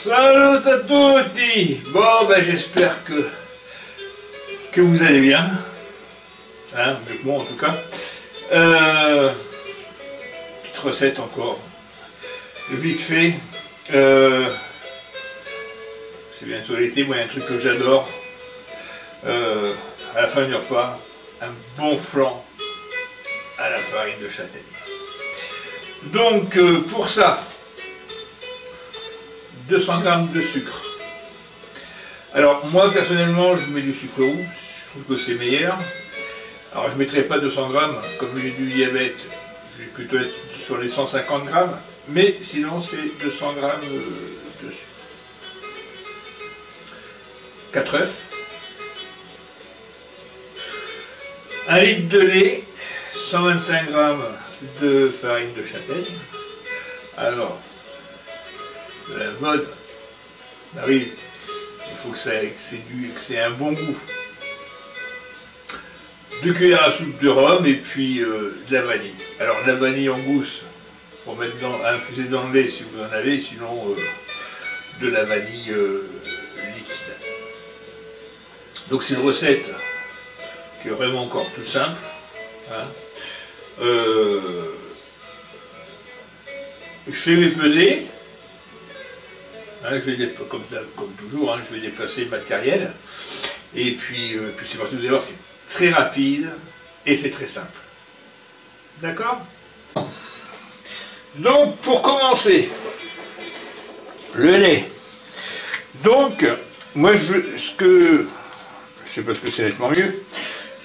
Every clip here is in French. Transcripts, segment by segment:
Salut à tutti. Bon, ben j'espère que vous allez bien. Hein, mieux que moi en tout cas. Petite recette encore. Vite fait. C'est bientôt l'été, moi il y a un truc que j'adore. À la fin du repas, un bon flan à la farine de châtaigne. Donc pour ça, 200 g de sucre. Alors moi personnellement je mets du sucre roux, je trouve que c'est meilleur. Alors je ne mettrai pas 200 g, comme j'ai du diabète, je vais plutôt être sur les 150 g, mais sinon c'est 200 g de sucre. 4 œufs, 1 litre de lait, 125 g de farine de châtaigne. Alors, de la bonne, bah oui, il faut que c'est un bon goût. 2 cuillères à soupe de rhum et puis de la vanille. Alors de la vanille en gousse pour mettre à infuser dans le lait si vous en avez, sinon de la vanille liquide. Donc c'est une recette qui est vraiment encore plus simple. Hein. Je fais mes pesées. Hein, comme toujours, hein, je vais déplacer le matériel. Et puis c'est parti, vous allez voir, c'est très rapide et c'est très simple. D'accord? Donc pour commencer, le lait. Donc, moi je sais pas ce que c'est nettement mieux.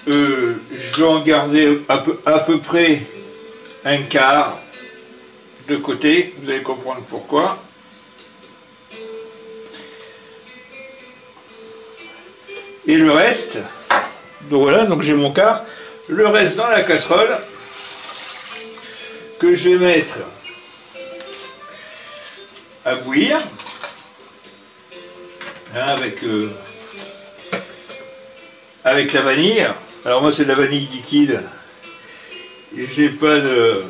Je vais en garder à peu près un quart de côté, vous allez comprendre pourquoi. Et le reste, donc voilà, donc j'ai mon quart, le reste dans la casserole que je vais mettre à bouillir, hein, avec la vanille. Alors moi c'est de la vanille liquide, j'ai pas de...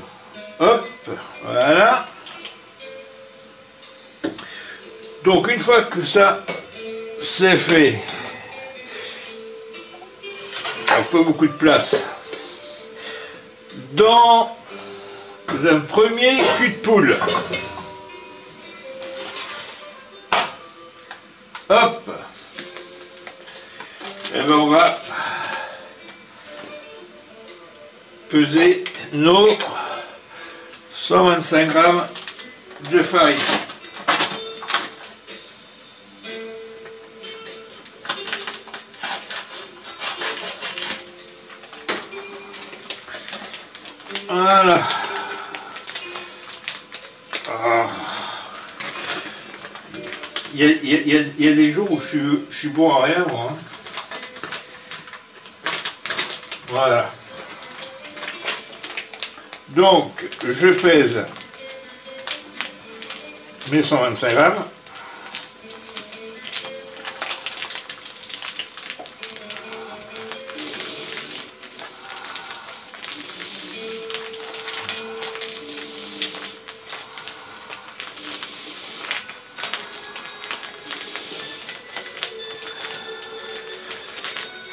Hop, voilà. Donc une fois que ça c'est fait, alors pas beaucoup de place, dans un premier cul de poule. Hop, et ben on va peser nos 125 g de farine. Voilà. Il y a des jours où je suis bon à rien, moi. Hein. Voilà. Donc, je pèse mes 125 g.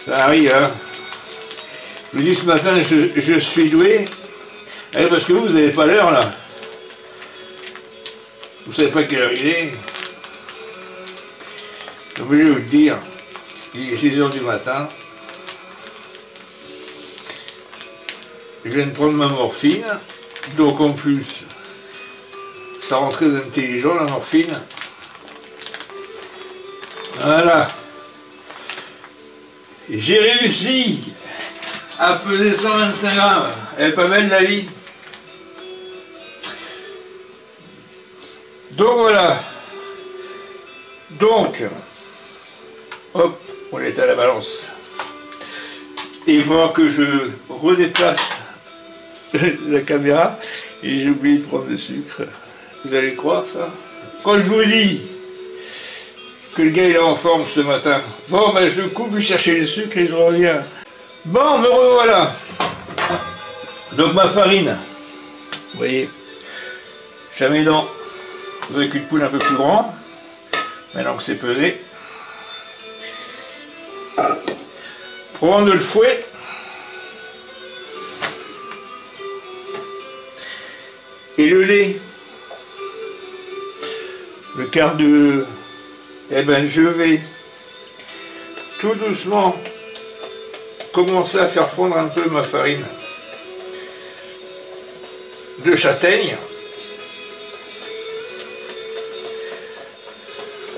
Ça arrive, hein. Je vous dis ce matin, je suis doué. Parce que vous n'avez pas l'heure là. Vous savez pas quelle heure il est. Donc je vais vous le dire. Il est 6 h du matin. Je viens de prendre ma morphine. Donc en plus, ça rend très intelligent la morphine. Voilà. J'ai réussi à peser 125 g. Elle est pas belle la vie. Donc voilà. Donc, hop, on est à la balance. Et il va falloir que je redéplace la caméra. Et j'ai oublié de prendre le sucre. Vous allez croire ça? Quand je vous dis que le gars il est en forme ce matin, bon ben je coupe, je chercher le sucre et je reviens. Bon, me revoilà. Donc ma farine, vous voyez, je la mets dans un cul de poule un peu plus grand. Maintenant que c'est pesé, prendre le fouet et le lait, le quart de... Eh ben je vais tout doucement commencer à faire fondre un peu ma farine de châtaigne.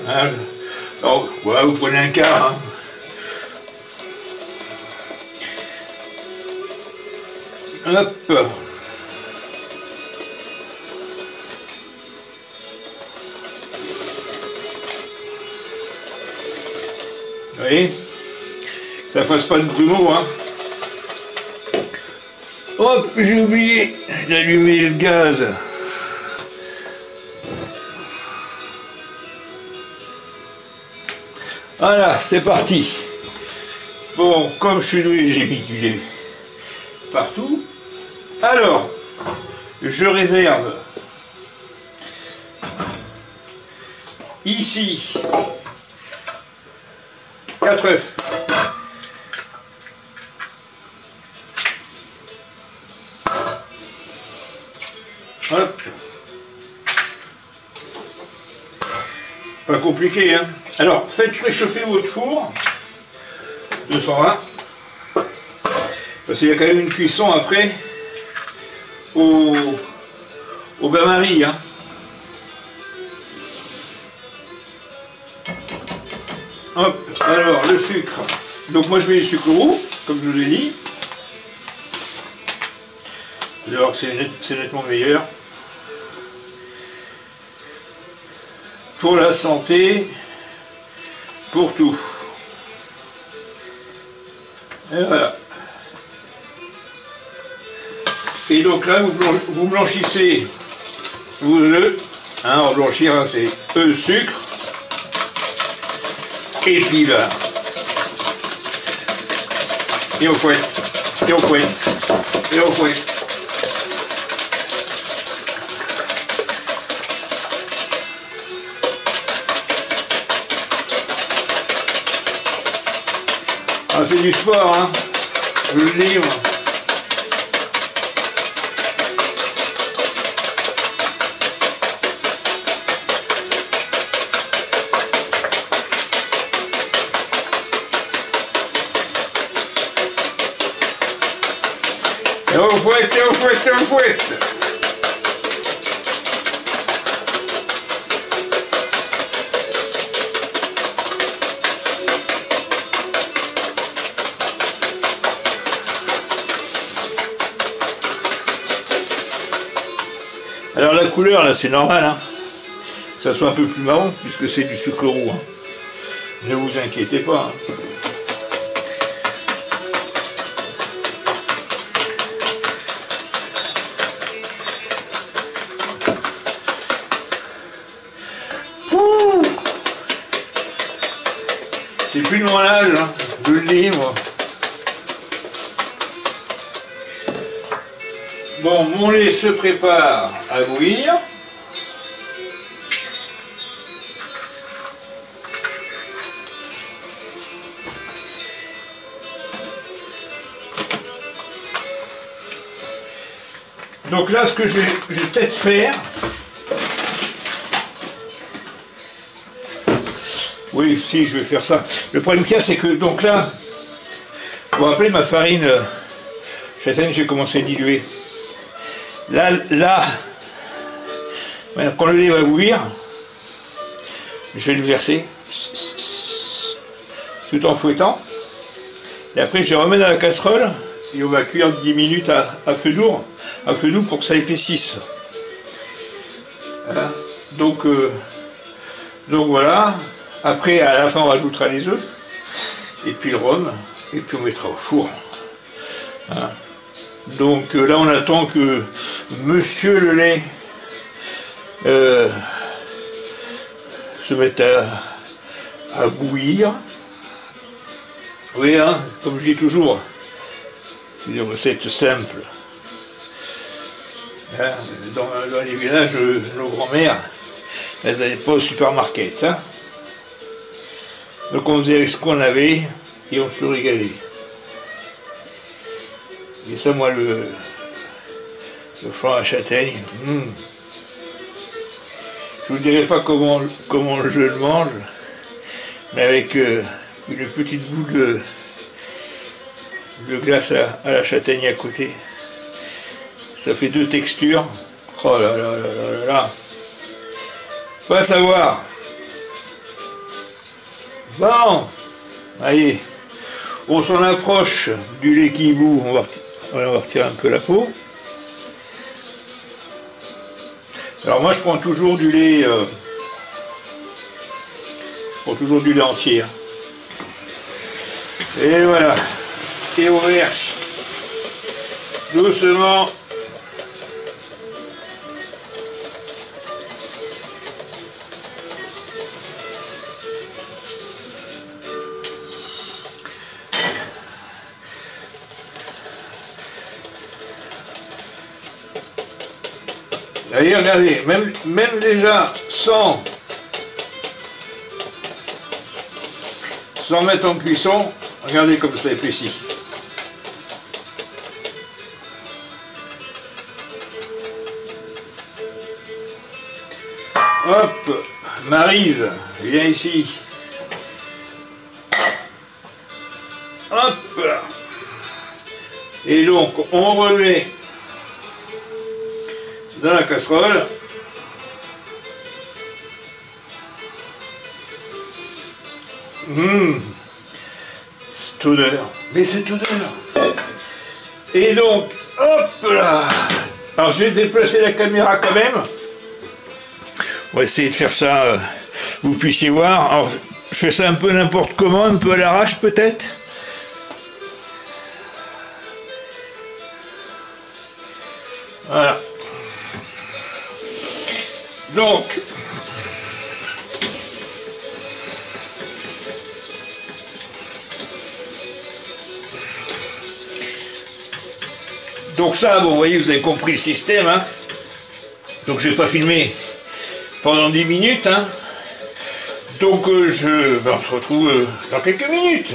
Hein, alors, voilà, vous prenez un quart. Hein. Hop. Vous voyez, que ça fasse pas de grumeaux, hein. Hop, j'ai oublié d'allumer le gaz. Voilà, c'est parti. Bon, comme je suis doué, j'ai mis du lait partout. Alors, je réserve ici 4 œufs. Hop. Pas compliqué, hein. Alors, faites réchauffer votre four, 220, parce qu'il y a quand même une cuisson après au bain-marie, hein. Hop, alors le sucre. Donc moi je mets du sucre roux, comme je vous l'ai dit. Vous allez voir que c'est nettement meilleur. Pour la santé, pour tout. Et voilà. Et donc là, vous blanchissez vos œufs. Hein, en blanchir, hein, c'est œufs, sucre. Et puis là. Et on fouette. Et on fouette. Et on fouette. Ah, c'est du sport, hein, je le livre. Et on fouette, et on fouette, et on fouette. Alors la couleur là c'est normal, hein, que ça soit un peu plus marron puisque c'est du sucre roux, hein. Ne vous inquiétez pas, hein. C'est plus de mon âge, hein, je le livre. Bon, mon lait se prépare à bouillir. Donc là, ce que je vais peut-être faire, oui, si, je vais faire ça. Le problème qu'il y a, c'est que, donc là, vous vous rappelez ma farine châtaigne, j'ai commencé à diluer. Là, quand le lait va bouillir, je vais le verser tout en fouettant. Et après, je le remets dans la casserole et on va cuire 10 minutes à feu doux pour que ça épaississe. Voilà. Donc voilà. Après, à la fin, on rajoutera les œufs et puis le rhum et puis on mettra au four. Voilà. Donc là, on attend que Monsieur le lait se mette à bouillir. Oui, hein, comme je dis toujours, c'est une recette simple. Hein, dans les villages, nos grands-mères, elles n'allaient pas au supermarché. Hein. Donc on faisait avec ce qu'on avait et on se régalait. Et ça, moi, le flan à châtaigne, je vous dirai pas comment je le mange, mais avec une petite boule de glace à la châtaigne à côté. Ça fait deux textures. Oh là là là là là. Pas à savoir. Bon, allez, on s'en approche du lait qui bout. On va retirer un peu la peau. Alors moi je prends toujours du lait, entier. Hein. Et voilà. Et on verse doucement. Allez, regardez, même déjà sans mettre en cuisson, regardez comme ça épaissit. Hop, Maryse, viens ici. Hop. Et donc, on remet dans la casserole. Cette odeur, mais cette odeur. Et donc, hop là. Alors je vais déplacer la caméra quand même. On va essayer de faire ça, vous puissiez voir. Alors, je fais ça un peu n'importe comment, un peu à l'arrache peut-être. Voilà. Donc ça, bon, vous voyez, vous avez compris le système. Hein. Donc je ne vais pas filmer pendant 10 minutes. Hein. Donc on se retrouve dans quelques minutes.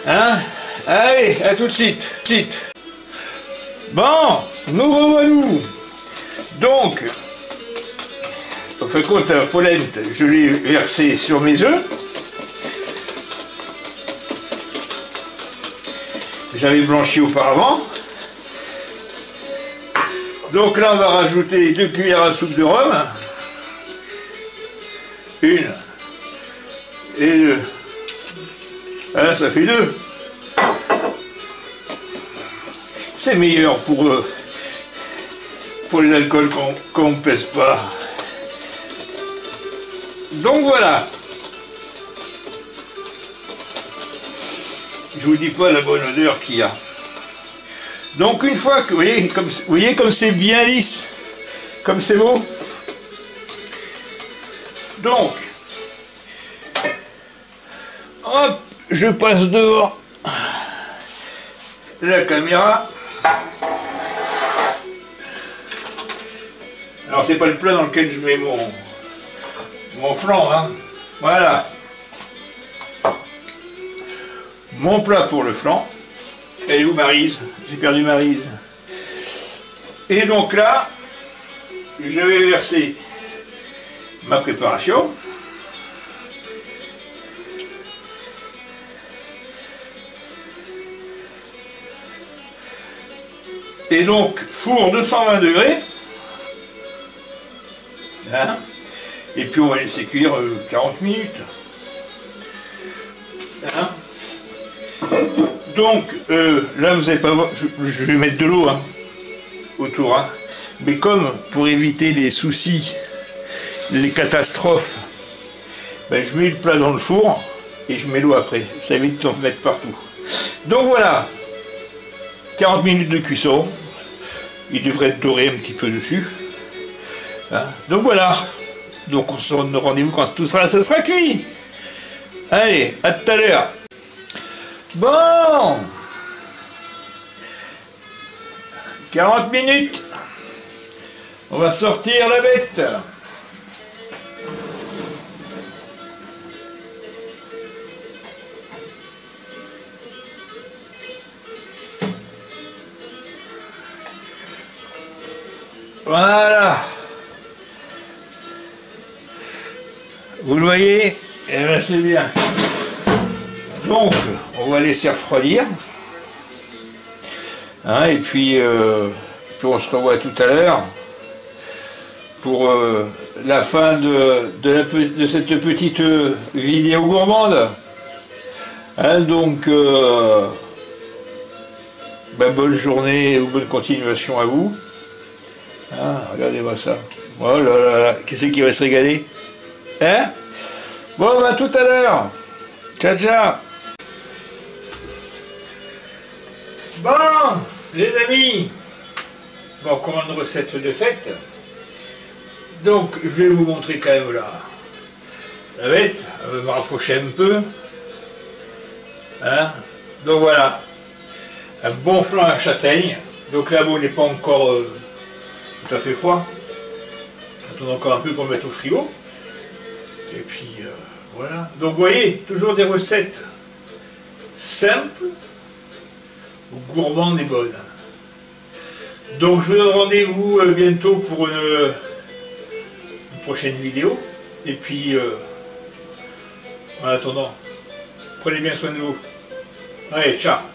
Hein. Allez, à tout de suite. Bon, nous revoilà. Donc, au fait compte, la polenta, je l'ai versée sur mes œufs. J'avais blanchi auparavant. Donc là, on va rajouter 2 cuillères à soupe de rhum. 1 et 2. Ah, ça fait 2. C'est meilleur pour les alcools qu'on ne pèse pas. Donc voilà. Je vous dis pas la bonne odeur qu'il y a. Donc une fois que, vous voyez comme c'est bien lisse, comme c'est beau. Donc, hop, je passe devant la caméra. Alors c'est pas le plat dans lequel je mets mon flan, hein. Voilà. Mon plat pour le flan. Elle est où Maryse? J'ai perdu Maryse. Et donc là, je vais verser ma préparation. Et donc, four 220 degrés. Hein, et puis on va laisser cuire 40 minutes. Hein. Donc, là vous n'allez pas voir, je vais mettre de l'eau hein, autour. Hein. Mais comme pour éviter les soucis, les catastrophes, ben, je mets le plat dans le four et je mets l'eau après. Ça évite d'en mettre partout. Donc voilà, 40 minutes de cuisson. Il devrait être doré un petit peu dessus. Hein. Donc voilà. Donc on se donne rendez-vous quand tout ça sera cuit. Allez, à tout à l'heure. Bon, 40 minutes, on va sortir la bête. Voilà. Vous le voyez? Eh bien c'est bien. Donc, on va laisser refroidir. Hein, et puis on se revoit tout à l'heure pour la fin de cette petite vidéo gourmande. Hein, donc, bonne journée ou bonne continuation à vous. Hein, regardez-moi ça. Oh là là là, qui c'est qui va se régaler? Hein? Bon, tout à l'heure. Ciao, ciao. Bon, les amis, bon, encore une recette de fête. Donc, je vais vous montrer quand même la bête. Je vais me rapprocher un peu. Hein? Donc voilà, un bon flan à châtaigne. Donc là, bon, il n'est pas encore tout à fait froid. Attendons encore un peu pour le mettre au frigo. Et puis, voilà. Donc, vous voyez, toujours des recettes simples, gourmandes et bonnes. Donc, je vous donne rendez-vous bientôt pour une prochaine vidéo. Et puis, en attendant, prenez bien soin de vous. Allez, ciao.